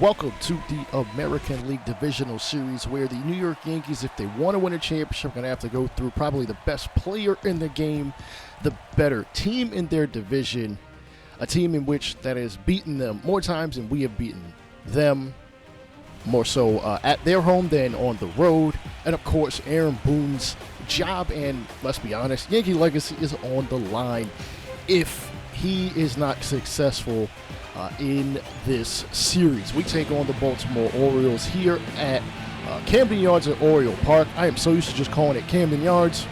Welcome to the American League Divisional Series, where the New York Yankees, if they want to win a championship, are going to have to go through probably the best player in the game, the better team in their division, a team in which that has beaten them more times than we have beaten them, more so at their home than on the road. And of course, Aaron Boone's job, and let's be honest, Yankee legacy is on the line if he is not successful in this series. We take on the Baltimore Orioles here at Camden Yards at Oriole Park. I am so used to just calling it Camden Yards,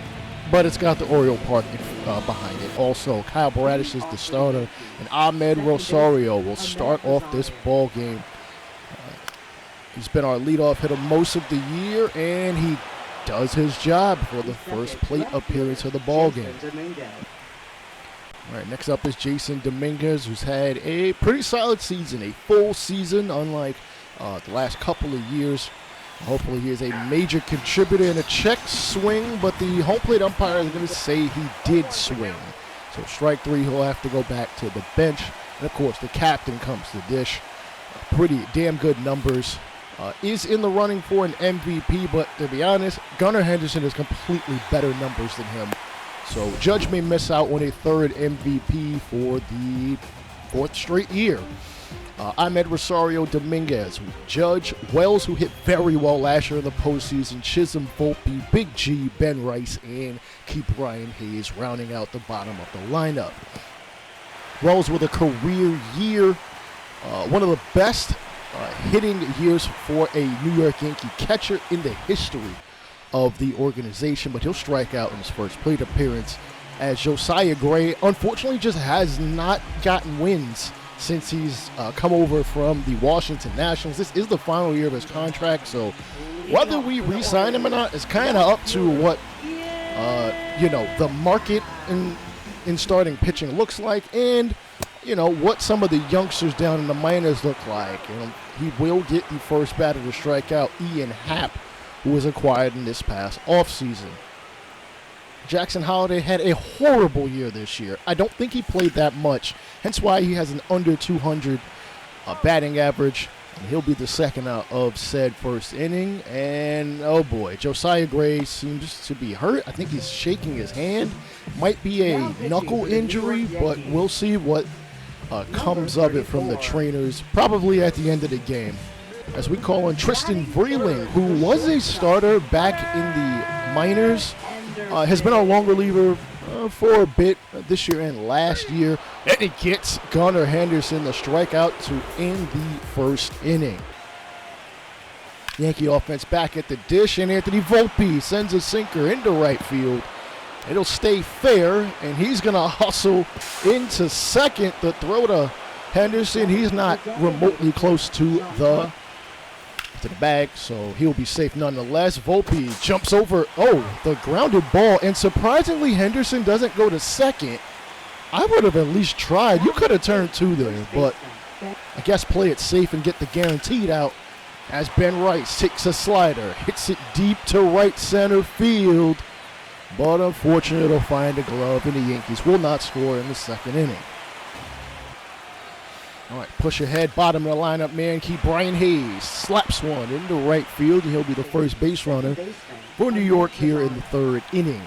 but it's got the Oriole Park behind it. Also, Kyle Baradish is the starter, and Ahmed Rosario will start off this ball game. He's been our leadoff hitter most of the year, and he does his job for the first plate appearance of the ball game. All right, next up is Jason Dominguez, who's had a pretty solid season, a full season, unlike the last couple of years. Hopefully he is a major contributor in a check swing, but the home plate umpire is going to say he did swing. So strike three, he'll have to go back to the bench. And, of course, the captain comes to dish. Pretty damn good numbers. Is in the running for an MVP, but to be honest, Gunnar Henderson has completely better numbers than him. So Judge may miss out on a third MVP for the fourth straight year. Ahmed Rosario, Dominguez, Judge, Wells, who hit very well last year in the postseason, Chisholm, Volpe, Big G, Ben Rice, and Brian Hayes rounding out the bottom of the lineup. Wells with a career year, one of the best hitting years for a New York Yankee catcher in the history of the organization, but he'll strike out in his first plate appearance, as Josiah Gray unfortunately just has not gotten wins since he's come over from the Washington Nationals. This is the final year of his contract, so whether we re-sign him or not is kind of up to what the market in starting pitching looks like, and what some of the youngsters down in the minors look like. He will get the first batter to strike out, Ian Happ, who was acquired in this past offseason. Jackson Holliday had a horrible year this year. I don't think he played that much, hence why he has an under 200 batting average. And he'll be the second out of said first inning. And, oh boy, Josiah Gray seems to be hurt. I think he's shaking his hand. Might be a knuckle injury, but we'll see what comes of it from the trainers, probably at the end of the game. As we call on Tristan Vreeling, who was a starter back in the minors, has been our long reliever for a bit this year and last year. And he gets Gunnar Henderson the strikeout to end the first inning. Yankee offense back at the dish, and Anthony Volpe sends a sinker into right field. It'll stay fair, and he's going to hustle into second. The throw to Henderson, he's not remotely close to the bag, so he'll be safe nonetheless. Volpe jumps over, the grounded ball, and surprisingly, Henderson doesn't go to second. I would have at least tried. You could have turned two there, but I guess play it safe and get the guaranteed out, as Ben Rice takes a slider, hits it deep to right center field, but unfortunately it'll find a glove, and the Yankees will not score in the second inning. All right, push ahead, bottom of the lineup, man. Brian Hayes slaps one into right field, and he'll be the first base runner for New York here in the third inning.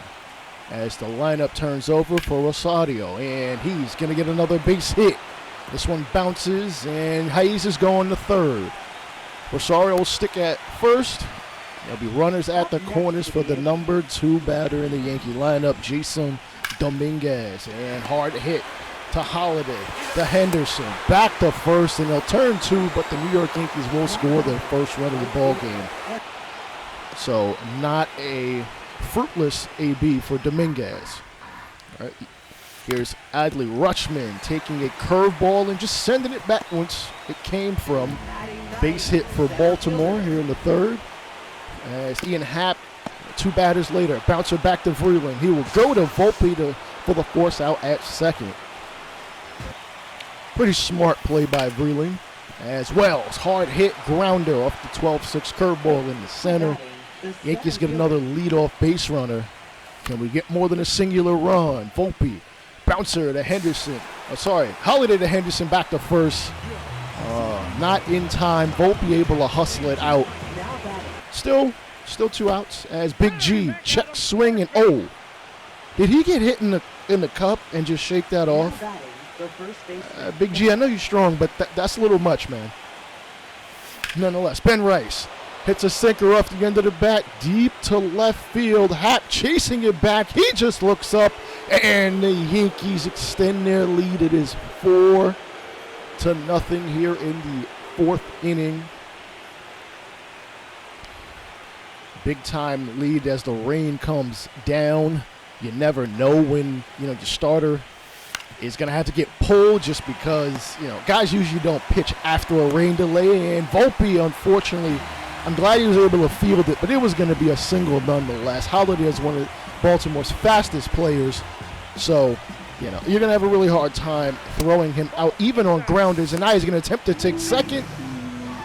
As the lineup turns over for Rosario, and he's going to get another base hit. This one bounces, and Hayes is going to third. Rosario will stick at first. There'll be runners at the corners for the number two batter in the Yankee lineup, Jason Dominguez, and hard hit to Holliday, to Henderson, back to first, and they'll turn two, but the New York Yankees will score their first run of the ball game. So not a fruitless AB for Dominguez. All right, here's Adley Rutschman taking a curveball and just sending it back once it came from. Base hit for Baltimore here in the third. As Ian Happ, two batters later, bouncer back to Vreeling. He will go to Volpe for the force out at second. Pretty smart play by Vreeling, as Wells, hard hit grounder off the 12-6 curveball in the center. Yankees get another leadoff base runner. Can we get more than a singular run? Volpe, bouncer to Henderson. Holliday to Henderson, back to first. not in time. Volpe able to hustle it out. Still 2 outs as Big G check swing and did he get hit in the cup and just shake that off? Big G, I know you're strong, but that's a little much, man. Nonetheless, Ben Rice hits a sinker off the end of the bat, deep to left field. Happ chasing it back. He just looks up, and the Yankees extend their lead. It is 4-0 here in the 4th inning. Big time lead as the rain comes down. You never know when, the starter is going to have to get pulled just because, guys usually don't pitch after a rain delay. And Volpe, unfortunately, I'm glad he was able to field it, but it was going to be a single nonetheless. Holiday is one of Baltimore's fastest players. So, you're going to have a really hard time throwing him out, even on grounders. And now he's going to attempt to take second,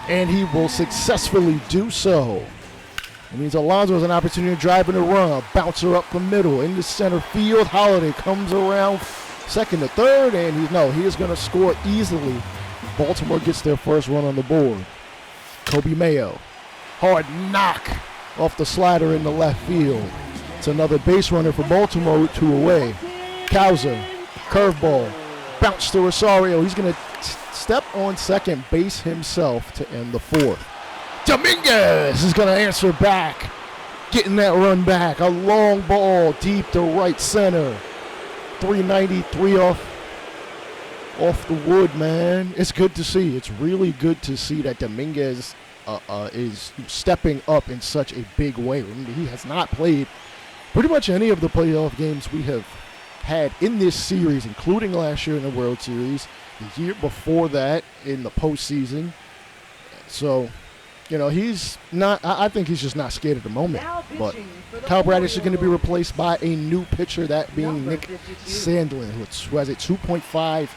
and he will successfully do so. It means Alonso has an opportunity to drive in a run. A bouncer up the middle into center field. Holiday comes around second to third, and he is going to score easily. Baltimore gets their first run on the board. Kobe Mayo, hard knock off the slider in the left field. It's another base runner for Baltimore, 2 away. Causa, curveball, bounce to Rosario. He's going to step on second base himself to end the 4th. Dominguez is going to answer back, getting that run back. A long ball deep to right center. 393 off the wood, man. It's good to see. It's really good to see that Dominguez is stepping up in such a big way. Remember, he has not played pretty much any of the playoff games we have had in this series, including last year in the World Series, the year before that in the postseason. So, he's not, I think he's just not scared at the moment. But Kyle Bradish is going to be replaced by a new pitcher, that being Nick Sandlin, who has a 2.58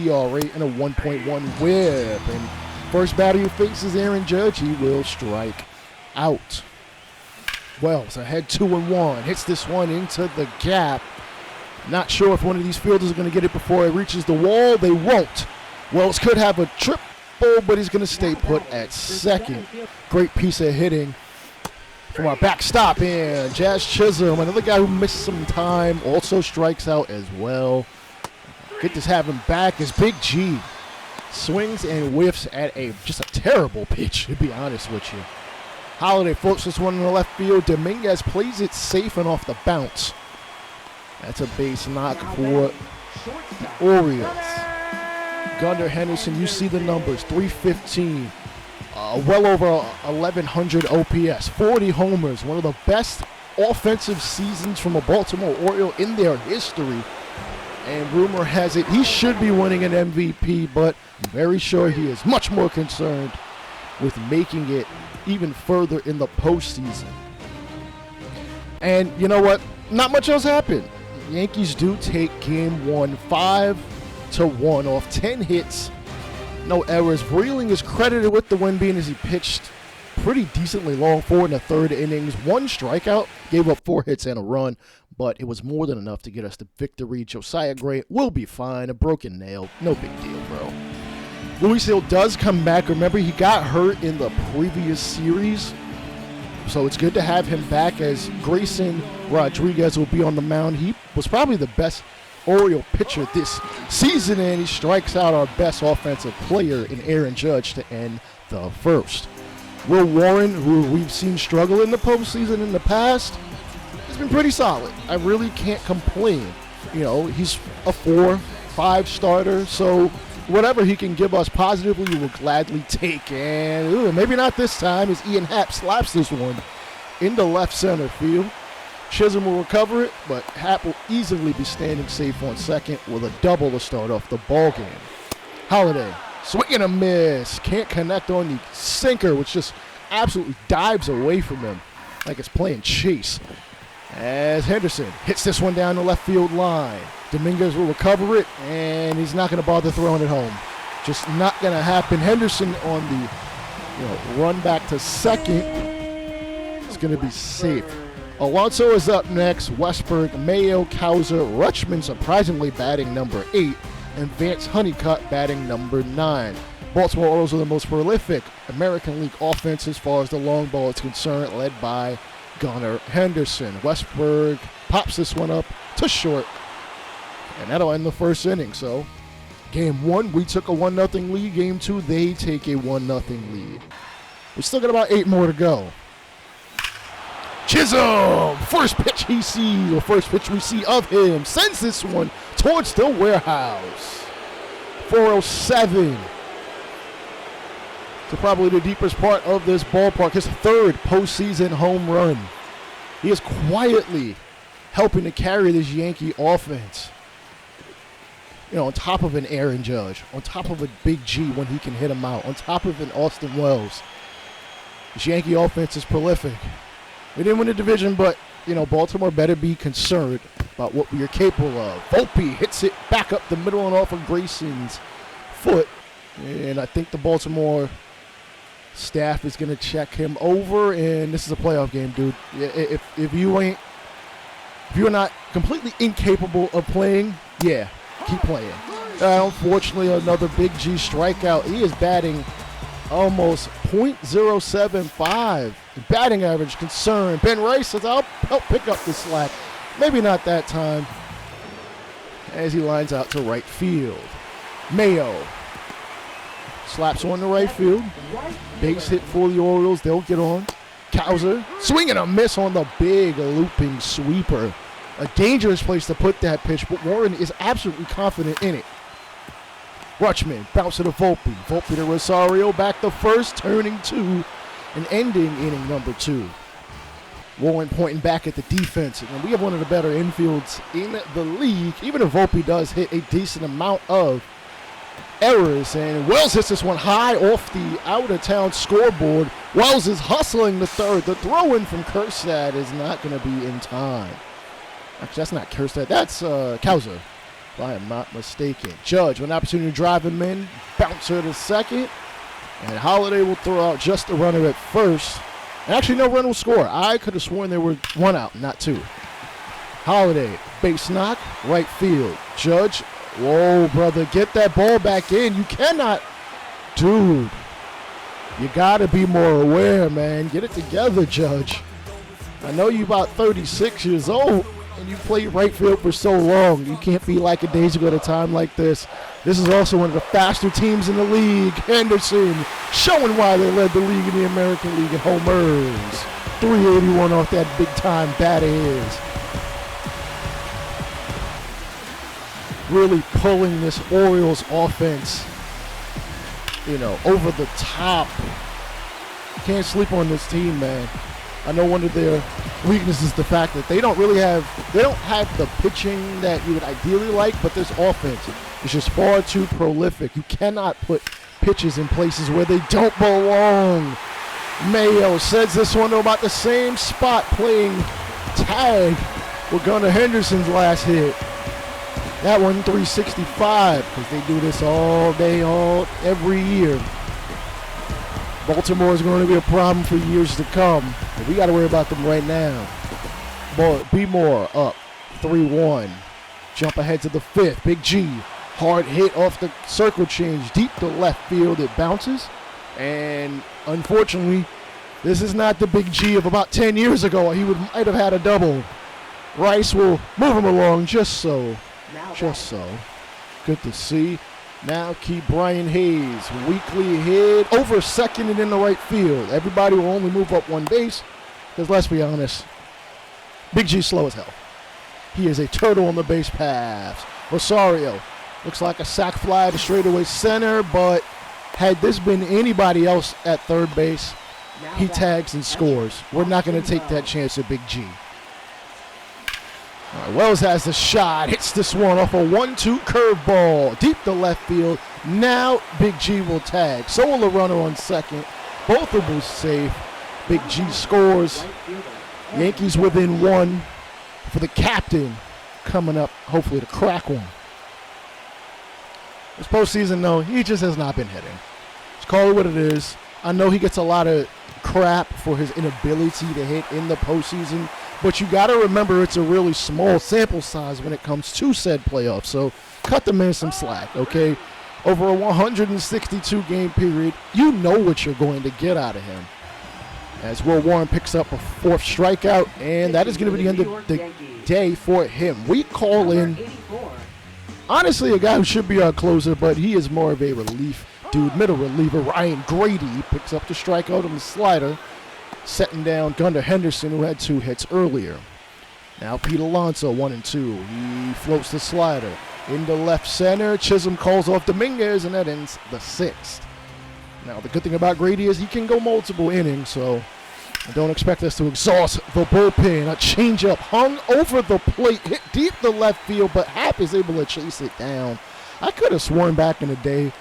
ERA and a 1.1 whip. And first batter who faces Aaron Judge, he will strike out. Wells ahead 2-1, hits this one into the gap. Not sure if one of these fielders are going to get it before it reaches the wall. They won't. Wells could have a triple, but he's going to stay put at second. Great piece of hitting from our backstop, and Jazz Chisholm, another guy who missed some time, also strikes out as well. Good to have him back as Big G swings and whiffs at just a terrible pitch, to be honest with you. Holiday floats this one in the left field. Dominguez plays it safe and off the bounce. That's a base knock for the Orioles. Gunnar Henderson, you see the numbers, 315, well over 1,100 OPS, 40 homers, one of the best offensive seasons from a Baltimore Oriole in their history. And rumor has it he should be winning an MVP, but I'm very sure he is much more concerned with making it even further in the postseason. And you know what? Not much else happened. Yankees do take game 1, 5-1 off 10 hits, no errors. Vreeling is credited with the win, being as he pitched pretty decently long, 4 in the 3rd innings, 1 strikeout, gave up 4 hits and a run, but it was more than enough to get us the victory. Josiah Gray will be fine, a broken nail, no big deal, bro. Luis Hill does come back. Remember, he got hurt in the previous series, so it's good to have him back, as Grayson Rodriguez will be on the mound. He was probably the best Oriole pitcher this season, and he strikes out our best offensive player in Aaron Judge to end the 1st. Will Warren, who we've seen struggle in the postseason in the past, has been pretty solid. I really can't complain. He's a 4-5 starter, so whatever he can give us positively, we will gladly take. And maybe not this time, as Ian Happ slaps this one into left center field. Chisholm will recover it, but Happ will easily be standing safe on second with a double to start off the ball game. Holiday, swing and a miss. Can't connect on the sinker, which just absolutely dives away from him like it's playing chase. As Henderson hits this one down the left field line. Dominguez will recover it, and he's not going to bother throwing it home. Just not going to happen. Henderson on the run back to second. It's going to be safe. Alonso is up next. Westberg, Mayo, Causa, Rutschman surprisingly batting number 8, and Vance Honeycutt batting number 9. Baltimore Orioles are the most prolific American League offense as far as the long ball is concerned, led by Gunnar Henderson. Westberg pops this one up to short, and that'll end the first inning. So, game 1, we took a 1-0 lead. Game 2, they take a 1-0 lead. We still got about 8 more to go. Chisholm, first pitch he sees, or first pitch we see of him, sends this one towards the warehouse. 407 to probably the deepest part of this ballpark. His 3rd postseason home run. He is quietly helping to carry this Yankee offense. You know, on top of an Aaron Judge, on top of a Big G when he can hit him out, on top of an Austin Wells. This Yankee offense is prolific. We didn't win the division, but, you know, Baltimore better be concerned about what we are capable of. Volpe hits it back up the middle and off of Grayson's foot. And I think the Baltimore staff is going to check him over. And this is a playoff game, dude. If you're not completely incapable of playing, yeah, keep playing. Unfortunately, another Big G strikeout. He is batting almost .075. Batting average concern. Ben Rice says, I'll help pick up the slack. Maybe not that time. As he lines out to right field. Mayo slaps on the right field. Base hit for the Orioles. They'll get on. Cowser swinging a miss on the big looping sweeper. A dangerous place to put that pitch, but Warren is absolutely confident in it. Rutschman bounce to the Volpe. Volpe to Rosario, back the first, turning 2 and ending inning number 2. Warren pointing back at the defense. And we have one of the better infields in the league, even if Volpe does hit a decent amount of errors. And Wells hits this one high off the out-of-town scoreboard. Wells is hustling the third. The throw-in from Kjerstad is not going to be in time. Actually, that's not Kjerstad. That's Cowser, if I am not mistaken. Judge with an opportunity to drive him in. Bouncer to second. And Holiday will throw out just a runner at first. And actually, no run will score. I could have sworn there were 1 out, not 2. Holiday, base knock, right field. Judge, whoa, brother, get that ball back in. You cannot, dude. You got to be more aware, man. Get it together, Judge. I know you about 36 years old, and you played right field for so long. You can't be like a days ago at a time like this. This is also one of the faster teams in the league. Henderson showing why they led the league in the American League in homers. 381 off that big-time bat of his. Really pulling this Orioles offense, you know, over the top. Can't sleep on this team, man. I know one of their weaknesses is the fact that they don't have the pitching that you would ideally like, but this offense is just far too prolific. You cannot put pitches in places where they don't belong. Mayo sends this one to about the same spot, playing tag with Gunnar Henderson's last hit. That one 365, because they do this all day, every year. Baltimore is going to be a problem for years to come, but we got to worry about them right now. B-Moore up 3-1. Jump ahead to the 5th. Big G, hard hit off the circle change, deep to left field. It bounces, and unfortunately, this is not the Big G of about 10 years ago. He might have had a double. Rice will move him along just so. Good to see. Now keep Brian Hayes, weakly hit, over second and in the right field. Everybody will only move up 1 base, because let's be honest, Big G's slow as hell. He is a turtle on the base pass. Rosario looks like a sac fly to straightaway center, but had this been anybody else at third base, he tags and scores. We're not going to take that chance at Big G. All right, Wells has the shot, hits this one off a 1-2 curveball, deep to left field. Now Big G will tag. So will the runner on second. Both of them safe. Big G scores. Yankees within 1 for the captain coming up, hopefully to crack one. This postseason, though, he just has not been hitting. Just call it what it is. I know he gets a lot of crap for his inability to hit in the postseason, but you got to remember it's a really small sample size when it comes to said playoffs. So cut the man some slack, okay? over a 162 game period, you know what you're going to get out of him. As Will Warren picks up a 4th strikeout, and that is going to be the end of the day for him. We call in, honestly, a guy who should be our closer, but he is more of a relief dude, middle reliever. Ryan Grady picks up the strikeout on the slider, setting down Gunnar Henderson, who had 2 hits earlier. Now Pete Alonso, 1-2. He floats the slider into left center. Chisholm calls off Dominguez, and that ends the 6th. Now, the good thing about Grady is he can go multiple innings, so don't expect us to exhaust the bullpen. A changeup hung over the plate, hit deep to left field, but Happ is able to chase it down. I could have sworn back in the day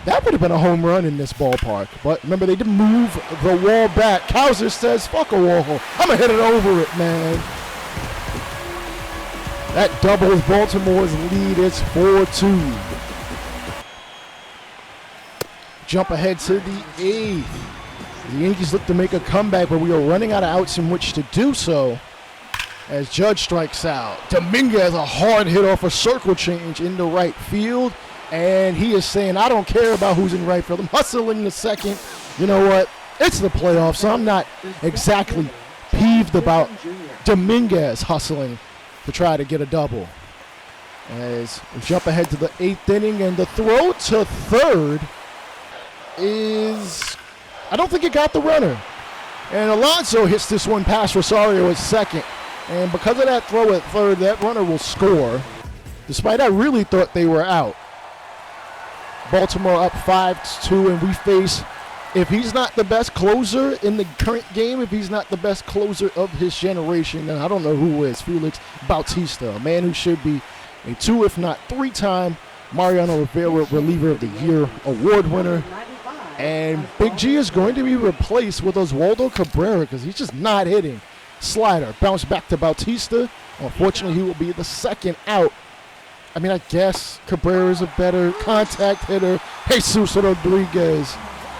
that would have been a home run in this ballpark. But remember, they did move the wall back. Cowser says, fuck a wall. I'm going to hit it over it, man. That doubles Baltimore's lead. It's 4-2. Jump ahead to the 8th. The Yankees look to make a comeback, but we are running out of outs in which to do so. As Judge strikes out, Dominguez a hard hit off a circle change into right field. And he is saying, I don't care about who's in right field. I'm hustling the second. You know what? It's the playoffs, so I'm not exactly peeved about Dominguez hustling to try to get a double. As we jump ahead to the 8th inning, and the throw to third is, I don't think it got the runner. And Alonso hits this one past Rosario at second. And because of that throw at third, that runner will score. Despite I really thought they were out. Baltimore up 5-2, and we face, if he's not the best closer in the current game, if he's not the best closer of his generation, then I don't know who is. Felix Bautista, a man who should be a 2, if not 3-time Mariano Rivera Reliever of the Year award winner. And Big G is going to be replaced with Oswaldo Cabrera because he's just not hitting. Slider, bounce back to Bautista. Unfortunately, he will be the second out. I mean, I guess Cabrera is a better contact hitter. Jesus Rodriguez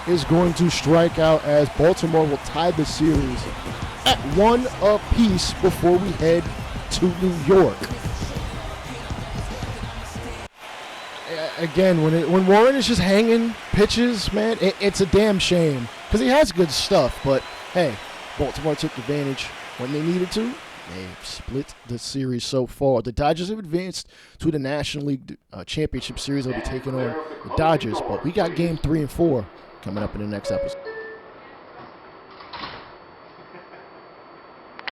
is going to strike out as Baltimore will tie the series at 1 apiece before we head to New York. Again, when Warren is just hanging pitches, man, it's a damn shame because he has good stuff. But hey, Baltimore took advantage when they needed to. They've split the series so far. The Dodgers have advanced to the National League Championship Series. They'll be taking on the Dodgers. But we got game 3 and 4 coming up in the next episode.